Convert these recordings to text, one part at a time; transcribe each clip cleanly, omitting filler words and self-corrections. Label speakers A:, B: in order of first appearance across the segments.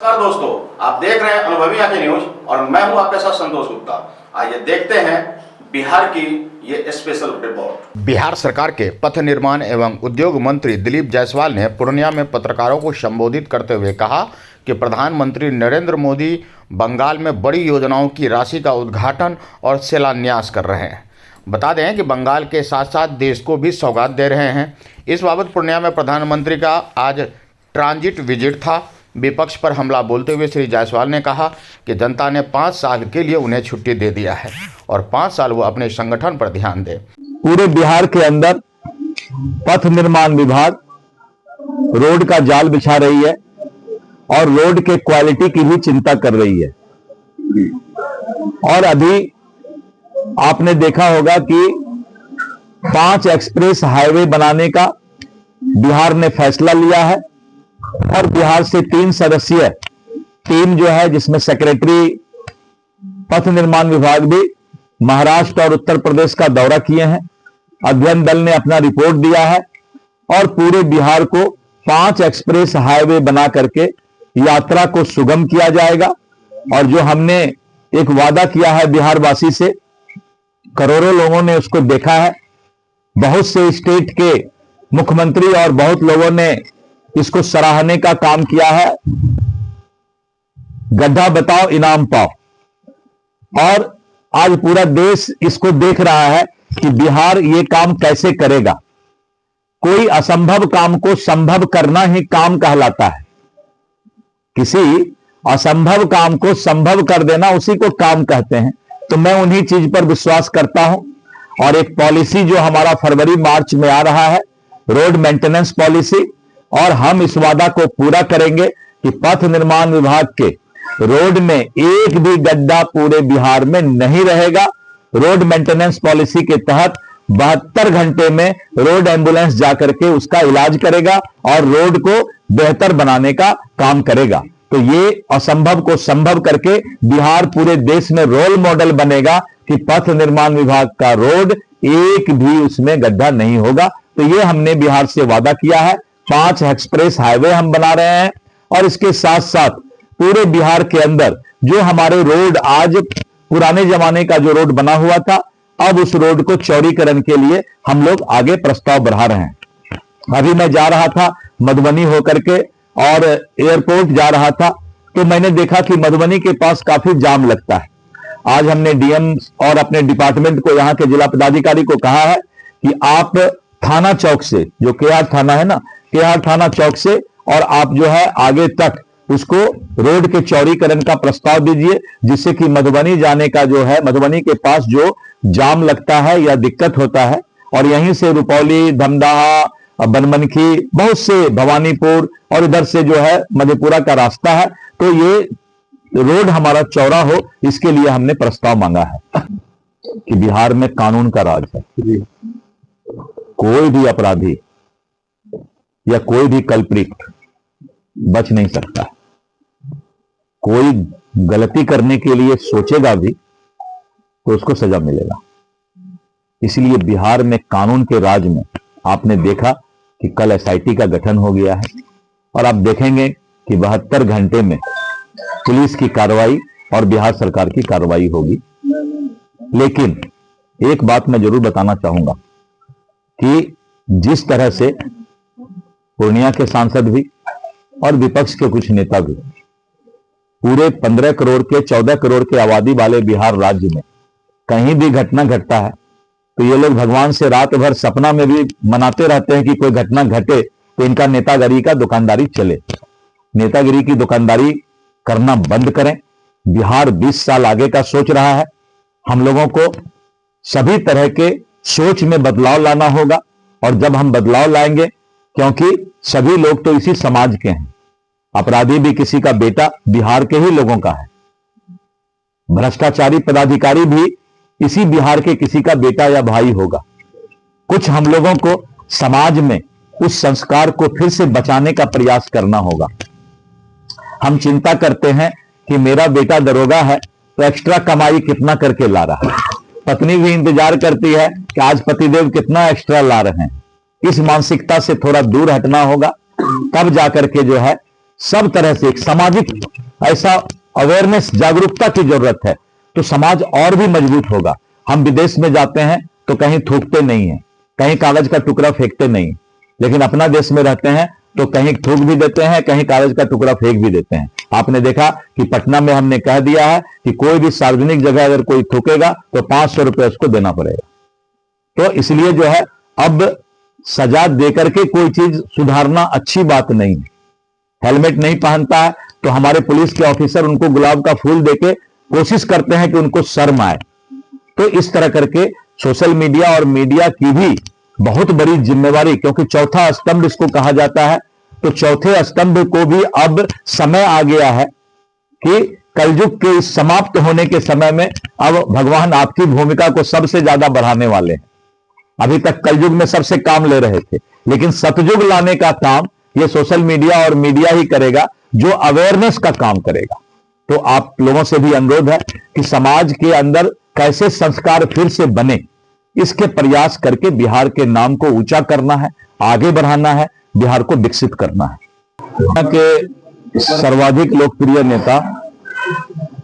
A: नमस्कार दोस्तों, आप देख रहे हैं अनुभवी आंखें न्यूज और मैं हूं आपके साथ संतोष गुप्ता। आइए देखते हैं बिहार की ये स्पेशल रिपोर्ट।
B: बिहार सरकार के पथ निर्माण एवं उद्योग मंत्री दिलीप जायसवाल ने पूर्णिया में पत्रकारों को संबोधित करते हुए कहा कि प्रधानमंत्री नरेंद्र मोदी बंगाल में बड़ी योजनाओं की राशि का उद्घाटन और शिलान्यास कर रहे हैं। बता दें कि बंगाल के साथ साथ देश को भी सौगात दे रहे हैं। इस बाबत पूर्णिया में प्रधानमंत्री का आज ट्रांजिट विजिट था। विपक्ष पर हमला बोलते हुए श्री जायसवाल ने कहा कि जनता ने 5 साल के लिए उन्हें छुट्टी दे दिया है और 5 साल वो अपने संगठन पर ध्यान दें।
C: पूरे बिहार के अंदर पथ निर्माण विभाग रोड का जाल बिछा रही है और रोड के क्वालिटी की भी चिंता कर रही है। और अभी आपने देखा होगा कि 5 एक्सप्रेस हाईवे बनाने का बिहार ने फैसला लिया है और बिहार से 3 सदस्यीय टीम जो है, जिसमें सेक्रेटरी पथ निर्माण विभाग भी महाराष्ट्र और उत्तर प्रदेश का दौरा किए हैं। अध्ययन दल ने अपना रिपोर्ट दिया है और पूरे बिहार को 5 एक्सप्रेस हाईवे बना करके यात्रा को सुगम किया जाएगा। और जो हमने एक वादा किया है बिहारवासी से, करोड़ों लोगों ने उसको देखा है। बहुत से स्टेट के मुख्यमंत्री और बहुत लोगों ने इसको सराहने का काम किया है। गड्ढा बताओ इनाम पाओ। और आज पूरा देश इसको देख रहा है कि बिहार ये काम कैसे करेगा। कोई असंभव काम को संभव करना ही काम कहलाता है। किसी असंभव काम को संभव कर देना, उसी को काम कहते हैं। तो मैं उन्हीं चीज पर विश्वास करता हूं। और एक पॉलिसी जो हमारा फरवरी मार्च में आ रहा है, रोड मेंटेनेंस पॉलिसी, और हम इस वादा को पूरा करेंगे कि पथ निर्माण विभाग के रोड में एक भी गड्ढा पूरे बिहार में नहीं रहेगा। रोड मेंटेनेंस पॉलिसी के तहत 72 घंटे में रोड एम्बुलेंस जाकर के उसका इलाज करेगा और रोड को बेहतर बनाने का काम करेगा। तो ये असंभव को संभव करके बिहार पूरे देश में रोल मॉडल बनेगा कि पथ निर्माण विभाग का रोड एक भी उसमें गड्ढा नहीं होगा। तो ये हमने बिहार से वादा किया है। 5 एक्सप्रेस हाईवे हम बना रहे हैं और इसके साथ साथ पूरे बिहार के अंदर जो हमारे रोड, आज पुराने जमाने का जो रोड बना हुआ था, अब उस रोड को चौड़ीकरण के लिए हम लोग आगे प्रस्ताव बढ़ा रहे हैं। अभी मैं जा रहा था मधुबनी होकर के और एयरपोर्ट जा रहा था, तो मैंने देखा कि मधुबनी के पास काफी जाम लगता है। आज हमने डीएम और अपने डिपार्टमेंट को, यहाँ के जिला पदाधिकारी को कहा है कि आप थाना चौक से, जो केआर थाना है ना, केआर थाना चौक से और आप जो है आगे तक उसको रोड के चौड़ीकरण का प्रस्ताव दीजिए, जिससे कि मधुबनी जाने का जो है, मधुबनी के पास जो जाम लगता है या दिक्कत होता है, और यहीं से रुपौली, धमदाहा, बनमनखी, बहुत से भवानीपुर और इधर से जो है मधेपुरा का रास्ता है, तो ये रोड हमारा चौड़ा हो, इसके लिए हमने प्रस्ताव मांगा है। कि बिहार में कानून का राज है। कोई भी अपराधी या कोई भी कल्प्रिट बच नहीं सकता। कोई गलती करने के लिए सोचेगा भी तो उसको सजा मिलेगा। इसलिए बिहार में कानून के राज में आपने देखा कि कल एसआईटी का गठन हो गया है और आप देखेंगे कि 72 घंटे में पुलिस की कार्रवाई और बिहार सरकार की कार्रवाई होगी। लेकिन एक बात मैं जरूर बताना चाहूंगा कि जिस तरह से पूर्णिया के सांसद भी और विपक्ष के कुछ नेता भी पूरे 15 करोड़ के 14 करोड़ के आबादी वाले बिहार राज्य में कहीं भी घटना घटता है तो ये लोग भगवान से रात भर सपना में भी मनाते रहते हैं कि कोई घटना घटे तो इनका नेतागिरी का दुकानदारी चले। नेतागिरी की दुकानदारी करना बंद करें। बिहार 20 साल आगे का सोच रहा है। हम लोगों को सभी तरह के सोच में बदलाव लाना होगा और जब हम बदलाव लाएंगे, क्योंकि सभी लोग तो इसी समाज के हैं, अपराधी भी किसी का बेटा बिहार के ही लोगों का है, भ्रष्टाचारी पदाधिकारी भी इसी बिहार के किसी का बेटा या भाई होगा। कुछ हम लोगों को समाज में उस संस्कार को फिर से बचाने का प्रयास करना होगा। हम चिंता करते हैं कि मेरा बेटा दरोगा है तो एक्स्ट्रा कमाई कितना करके ला रहा है। पत्नी भी इंतजार करती है कि आज पतिदेव कितना एक्स्ट्रा ला रहे हैं। इस मानसिकता से थोड़ा दूर हटना होगा, तब जाकर के जो है सब तरह से एक सामाजिक ऐसा अवेयरनेस, जागरूकता की जरूरत है, तो समाज और भी मजबूत होगा। हम विदेश में जाते हैं तो कहीं थूकते नहीं है, कहीं कागज का टुकड़ा फेंकते नहीं, लेकिन अपना देश में रहते हैं तो कहीं थूक भी देते हैं, कहीं कागज का टुकड़ा फेंक भी देते हैं। आपने देखा कि पटना में हमने कह दिया है कि कोई भी सार्वजनिक जगह अगर कोई थूकेगा तो 500 रुपए उसको देना पड़ेगा। तो इसलिए जो है अब सजा देकर के कोई चीज सुधारना अच्छी बात नहीं है। हेलमेट नहीं पहनता है तो हमारे पुलिस के ऑफिसर उनको गुलाब का फूल देके कोशिश करते हैं कि उनको शर्म आए। तो इस तरह करके सोशल मीडिया और मीडिया की भी बहुत बड़ी जिम्मेवारी, क्योंकि चौथा स्तंभ इसको कहा जाता है, तो चौथे स्तंभ को भी अब समय आ गया है कि कलयुग के इस समाप्त होने के समय में अब भगवान आपकी भूमिका को सबसे ज्यादा बढ़ाने वाले हैं। अभी तक कलयुग में सबसे काम ले रहे थे, लेकिन सतयुग लाने का काम ये सोशल मीडिया और मीडिया ही करेगा, जो अवेयरनेस का काम करेगा। तो आप लोगों से भी अनुरोध है कि समाज के अंदर कैसे संस्कार फिर से बने, इसके प्रयास करके बिहार के नाम को ऊंचा करना है, आगे बढ़ाना है, बिहार को विकसित करना है। यहाँ के सर्वाधिक लोकप्रिय नेता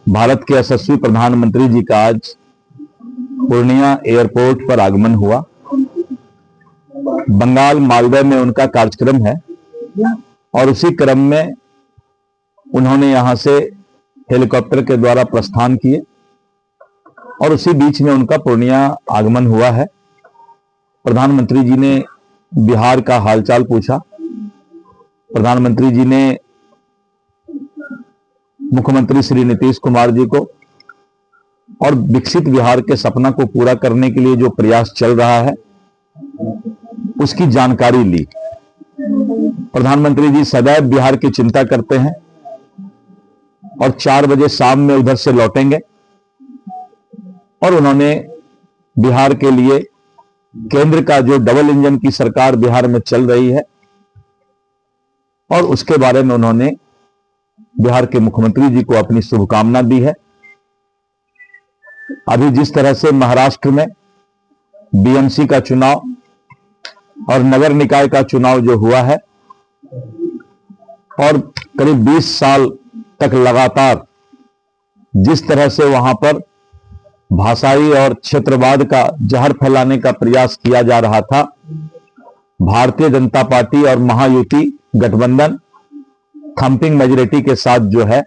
C: भारत के यशस्वी प्रधानमंत्री जी का आज पूर्णिया एयरपोर्ट पर आगमन हुआ। बंगाल मालवे में उनका कार्यक्रम है और उसी क्रम में उन्होंने यहां से हेलीकॉप्टर के द्वारा प्रस्थान किए और उसी बीच में उनका पूर्णिया आगमन हुआ है। प्रधानमंत्री जी ने बिहार का हालचाल पूछा। प्रधानमंत्री जी ने मुख्यमंत्री श्री नीतीश कुमार जी को और विकसित बिहार के सपना को पूरा करने के लिए जो प्रयास चल रहा है उसकी जानकारी ली। प्रधानमंत्री जी सदैव बिहार की चिंता करते हैं और 4 बजे शाम में उधर से लौटेंगे और उन्होंने बिहार के लिए केंद्र का जो डबल इंजन की सरकार बिहार में चल रही है और उसके बारे में उन्होंने बिहार के मुख्यमंत्री जी को अपनी शुभकामना दी है। अभी जिस तरह से महाराष्ट्र में बीएमसी का चुनाव और नगर निकाय का चुनाव जो हुआ है और करीब 20 साल तक लगातार जिस तरह से वहां पर भाषाई और क्षेत्रवाद का जहर फैलाने का प्रयास किया जा रहा था, भारतीय जनता पार्टी और महायुति गठबंधन थंपिंग मेजॉरिटी के साथ जो है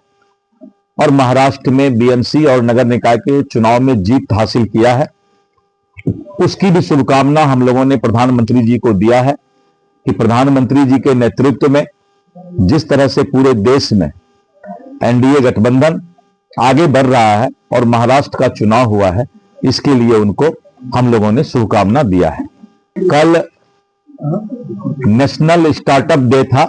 C: और महाराष्ट्र में बीएमसी और नगर निकाय के चुनाव में जीत हासिल किया है, उसकी भी शुभकामना हम लोगों ने प्रधानमंत्री जी को दिया है कि प्रधानमंत्री जी के नेतृत्व में जिस तरह से पूरे देश में एनडीए गठबंधन आगे बढ़ रहा है और महाराष्ट्र का चुनाव हुआ है, इसके लिए उनको हम लोगों ने शुभकामना दिया है। कल नेशनल स्टार्टअप डे था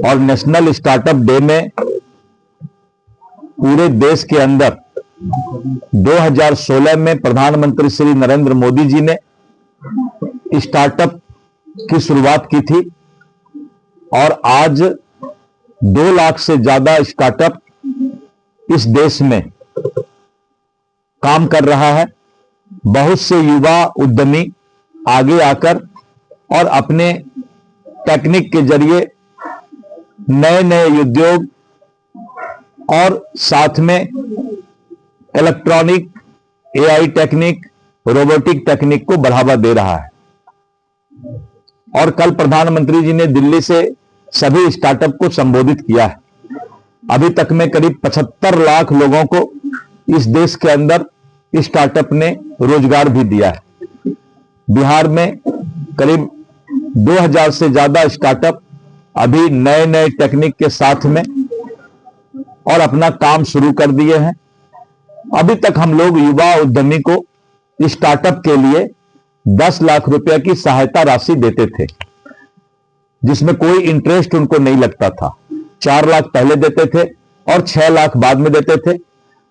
C: और नेशनल स्टार्टअप डे में पूरे देश के अंदर 2016 में प्रधानमंत्री श्री नरेंद्र मोदी जी ने स्टार्टअप की शुरुआत की थी और आज 2 लाख से ज्यादा स्टार्टअप इस देश में काम कर रहा है। बहुत से युवा उद्यमी आगे आकर और अपने टेक्निक के जरिए नए नए उद्योग और साथ में electronic, AI technique, robotic technique को बढ़ावा दे रहा है। और कल प्रधानमंत्री जी ने दिल्ली से सभी स्टार्टअप को संबोधित किया है। अभी तक में करीब 75 लाख लोगों को इस देश के अंदर स्टार्टअप ने रोजगार भी दिया है। बिहार में करीब 2000 से ज्यादा स्टार्टअप अभी नए नए टेक्निक के साथ में और अपना काम शुरू कर दिए हैं। अभी तक हम लोग युवा उद्यमी को स्टार्टअप के लिए 10 लाख रुपए की सहायता राशि देते थे, जिसमें कोई इंटरेस्ट उनको नहीं लगता था। 4 लाख पहले देते थे और 6 लाख बाद में देते थे।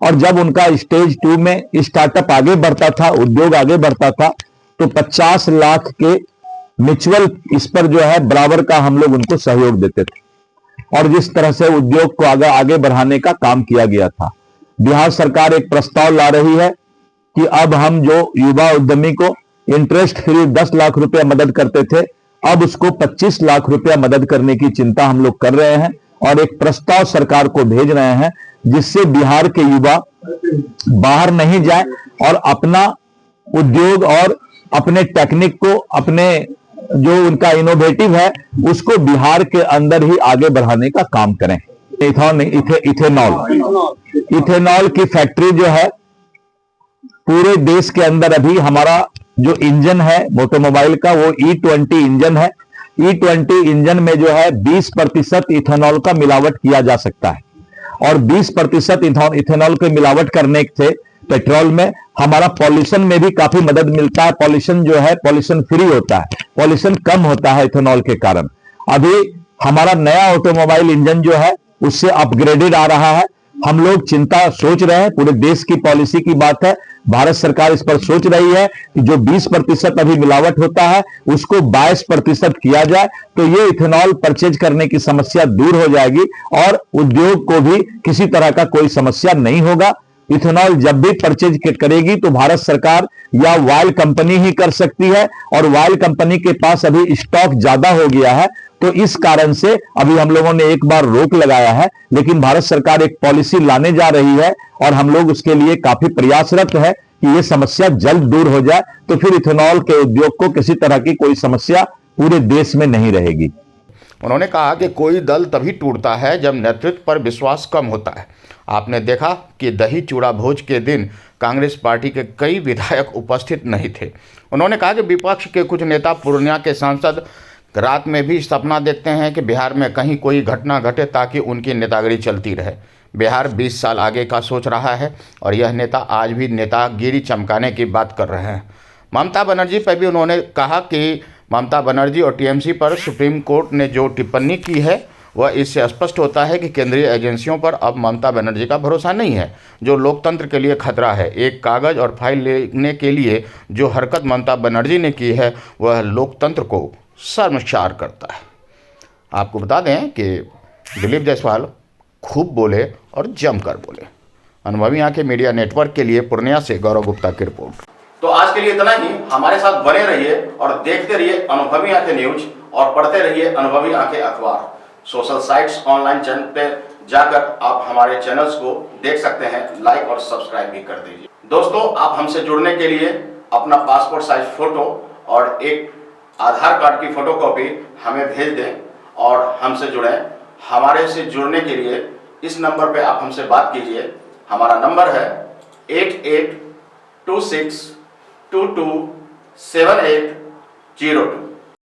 C: और जब उनका स्टेज 2 में स्टार्टअप आगे बढ़ता था, उद्योग आगे बढ़ता था, तो 50 लाख के म्यूचुअल इस पर जो है बराबर का हम लोग उनको सहयोग देते थे। और जिस तरह से उद्योग को आगे बढ़ाने का काम किया गया था। बिहार सरकार एक प्रस्ताव ला रही है कि अब हम जो युवा उद्यमी को इंटरेस्ट फ्री 10 लाख रुपया मदद करते थे, अब उसको 25 लाख रुपया मदद करने की चिंता हम लोग कर रहे हैं और एक प्रस्ताव सरकार को भेज रहे हैं, जिससे बिहार के युवा बाहर नहीं जाए और अपना उद्योग और अपने टेक्निक को, अपने जो उनका इनोवेटिव है उसको बिहार के अंदर ही आगे बढ़ाने का काम करें। इथेनॉल की फैक्ट्री जो है पूरे देश के अंदर, अभी हमारा जो इंजन है ऑटोमोबाइल का वो E20 इंजन है। E20 इंजन में जो है 20% इथेनॉल का मिलावट किया जा सकता है और 20% इथेनॉल के मिलावट करने से पेट्रोल में हमारा पॉल्यूशन में भी काफी मदद मिलता है। पॉल्यूशन जो है पॉल्यूशन फ्री होता है, पॉल्यूशन कम होता है इथेनॉल के कारण। अभी हमारा नया ऑटोमोबाइल इंजन जो है उससे अपग्रेडेड आ रहा है। हम लोग चिंता सोच रहे हैं, पूरे देश की पॉलिसी की बात है, भारत सरकार इस पर सोच रही है कि जो 20% अभी मिलावट होता है उसको 22% किया जाए, तो ये इथेनॉल परचेज करने की समस्या दूर हो जाएगी और उद्योग को भी किसी तरह का कोई समस्या नहीं होगा। इथेनॉल जब भी परचेज करेगी तो भारत सरकार या वाइल कंपनी ही कर सकती है और वाइल कंपनी के पास अभी स्टॉक ज्यादा हो गया है, तो इस कारण से अभी हम लोगों ने एक बार रोक लगाया है। लेकिन भारत सरकार एक पॉलिसी लाने जा रही है और हम लोग उसके लिए काफी प्रयासरत है कि यह समस्या जल्द दूर हो जाए, तो फिर इथेनॉल के उद्योग को किसी तरह की कोई समस्या पूरे देश में नहीं रहेगी।
B: उन्होंने कहा कि कोई दल तभी टूटता है जब नेतृत्व पर विश्वास कम होता है। आपने देखा कि दही चूड़ा भोज के दिन कांग्रेस पार्टी के कई विधायक उपस्थित नहीं थे। उन्होंने कहा कि विपक्ष के कुछ नेता पूर्णिया के सांसद रात में भी सपना देखते हैं कि बिहार में कहीं कोई घटना घटे ताकि उनकी नेतागिरी चलती रहे। बिहार 20 साल आगे का सोच रहा है और यह नेता आज भी नेतागिरी चमकाने की बात कर रहे हैं। ममता बनर्जी पर भी उन्होंने कहा कि ममता बनर्जी और टीएमसी पर सुप्रीम कोर्ट ने जो टिप्पणी की है वह इससे स्पष्ट होता है कि केंद्रीय एजेंसियों पर अब ममता बनर्जी का भरोसा नहीं है, जो लोकतंत्र के लिए खतरा है। एक कागज़ और फाइल लेने के लिए जो हरकत ममता बनर्जी ने की है वह लोकतंत्र को शर्मसार करता है। आपको बता दें कि दिलीप जायसवाल खूब बोले और जमकर बोले। अनुभवी आंखें मीडिया नेटवर्क के लिए पूर्णिया से गौरव गुप्ता की रिपोर्ट।
A: तो आज के लिए इतना ही। हमारे साथ बने रहिए और देखते रहिए अनुभवी आंखें न्यूज और पढ़ते रहिए अनुभवी आंखें अखबार। सोशल साइट्स, ऑनलाइन चैनल पे जाकर आप हमारे चैनल्स को देख सकते हैं, लाइक और सब्सक्राइब भी कर दीजिए। दोस्तों, आप हमसे जुड़ने के लिए अपना पासपोर्ट साइज फोटो और एक आधार कार्ड की फोटोकॉपी हमें भेज दें और हमसे जुड़ें। हमारे से जुड़ने के लिए इस नंबर पे आप हमसे बात कीजिए। हमारा नंबर है 8826227802।